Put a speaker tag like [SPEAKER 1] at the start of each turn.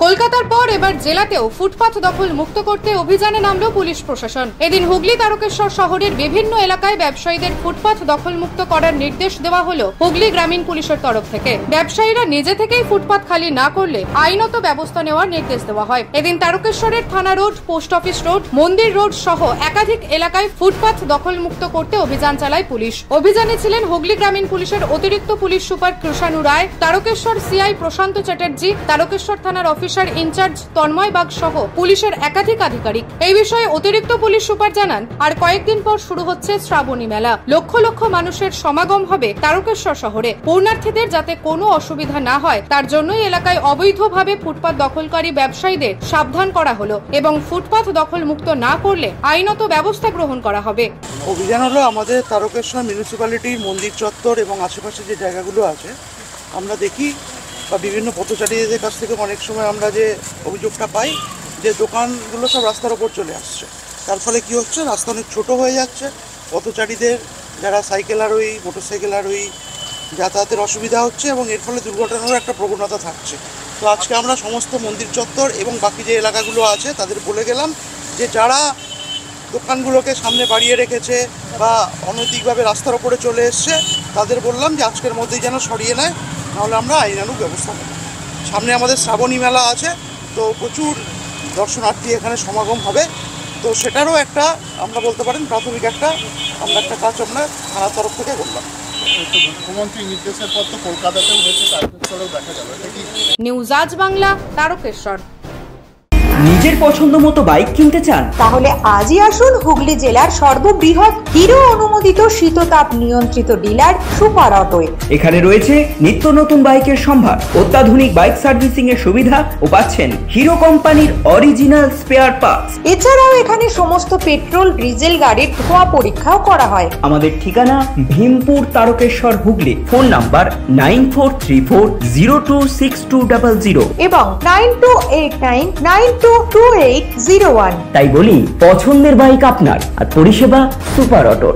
[SPEAKER 1] কলকাতার পর এবার জেলাতেও ফুটপাথ দখল মুক্ত করতে অভিযানে নামল পুলিশ প্রশাসন। এদিন হুগলি তারকেশ্বর শহরের বিভিন্ন এলাকায় ব্যবসায়ীদের ফুটপাথ দখল মুক্ত করার নির্দেশ দেওয়া হলো হুগলি গ্রামীণ পুলিশের তরফ থেকে। ব্যবসায়ীরা নিজে থেকেই ফুটপাথ খালি না করলে আইনত ব্যবস্থা নেওয়ার নির্দেশ দেওয়া হয়। এদিন তারকেশ্বরের থানা রোড, পোস্ট অফিস রোড, মন্দির রোড সহ একাধিক এলাকায় ফুটপাথ দখল মুক্ত করতে অভিযান চালায় পুলিশ। অভিযানে ছিলেন হুগলি গ্রামীণ পুলিশের অতিরিক্ত পুলিশ সুপার কৃষাণু রায়, তারকেশ্বর সিআই প্রশান্ত চ্যাটার্জি, তারকেশ্বর থানার অফিসার ইনচার্জ তন্ময় বাগ সহ পুলিশের একাধিক আধিকারিক। এই বিষয়ে অতিরিক্ত পুলিশ সুপার জানান, আর কয়েকদিন পর শুরু হচ্ছে শ্রাবণী মেলা। লক্ষ লক্ষ মানুষের সমাগম হবে তারকেশ্বর শহরে। পূর্ণার্থীদের যাতে কোনো অসুবিধা না হয় তার জন্যই এলাকায় অবৈধভাবে ফুটপাথ দখলকারী ব্যবসায়ীদের সাবধান করা হলো এবং ফুটপাথ দখল মুক্ত না করলে আইনত ব্যবস্থা গ্রহণ করা হবে।
[SPEAKER 2] অভিযান হলো আমাদের তারকেশ্বর মিউনিসিপ্যালিটির মন্দির চত্বর এবং আশেপাশে যে জায়গাগুলো আছে আমরা দেখি বা বিভিন্ন পথচারীদের কাছ থেকে অনেক সময় আমরা যে অভিযোগটা পাই যে দোকানগুলো সব রাস্তার ওপর চলে আসছে, তার ফলে কি হচ্ছে, রাস্তা অনেক ছোটো হয়ে যাচ্ছে। পথচারীদের যারা সাইকেল আরোহী, মোটরসাইকেল আরোহী যাতায়াতের অসুবিধা হচ্ছে এবং এর ফলে দুর্ঘটনারও একটা প্রবণতা থাকছে। তো আজকে আমরা সমস্ত মন্দির চত্বর এবং বাকি যে এলাকাগুলো আছে তাদের বলে গেলাম যে যারা দোকানগুলোকে সামনে বাড়িয়ে রেখেছে বা অনৈতিকভাবে রাস্তার ওপরে চলে এসছে তাদের বললাম যে আজকের মধ্যেই যেন সরিয়ে নেয়, নাহলে আমরা আইনানুগ ব্যবস্থা নেব। সামনে আমাদের শ্রাবণী মেলা আছে, তো প্রচুর দর্শনার্থী এখানে সমাগম হবে। তো সেটারও একটা আমরা বলতে পারেন প্রাথমিক একটা কাজ আমরা থানার তরফ থেকে করলাম।
[SPEAKER 3] মুখ্যমন্ত্রীর নির্দেশের পর তো কলকাতাতেও হয়েছে, তারকেশ্বরেও দেখা গেল।
[SPEAKER 1] নিউজ আজ বাংলা, তারকেশ্বর।
[SPEAKER 4] নিজের পছন্দ মতো বাইক কিনতে চান?
[SPEAKER 5] তাহলে আজই আসুন হুগলি জেলার সর্ববৃহৎ হিরো অনুমোদিত শীততাপ নিয়ন্ত্রিত ডিলার সুপার অটোয়।
[SPEAKER 4] এখানে রয়েছে নিত্য নতুন বাইকের সম্ভার, অত্যাধুনিক বাইক সার্ভিসিং এর সুবিধা ও পাচ্ছেন হিরো কোম্পানির অরিজিনাল স্পেয়ার পার্টস।
[SPEAKER 5] এছাড়াও এখানে সমস্ত পেট্রোল, ডিজেল গাড়ির ধোঁয়া পরীক্ষাও করা হয়।
[SPEAKER 4] আমাদের ঠিকানা ভীমপুর, তারকেশ্বর, হুগলি। ফোন নাম্বার 9434026200
[SPEAKER 5] এবং 9289922801।
[SPEAKER 4] তাই বলি, পছন্দের বাইক আপনার আর পরিষেবা সুপার অটোর।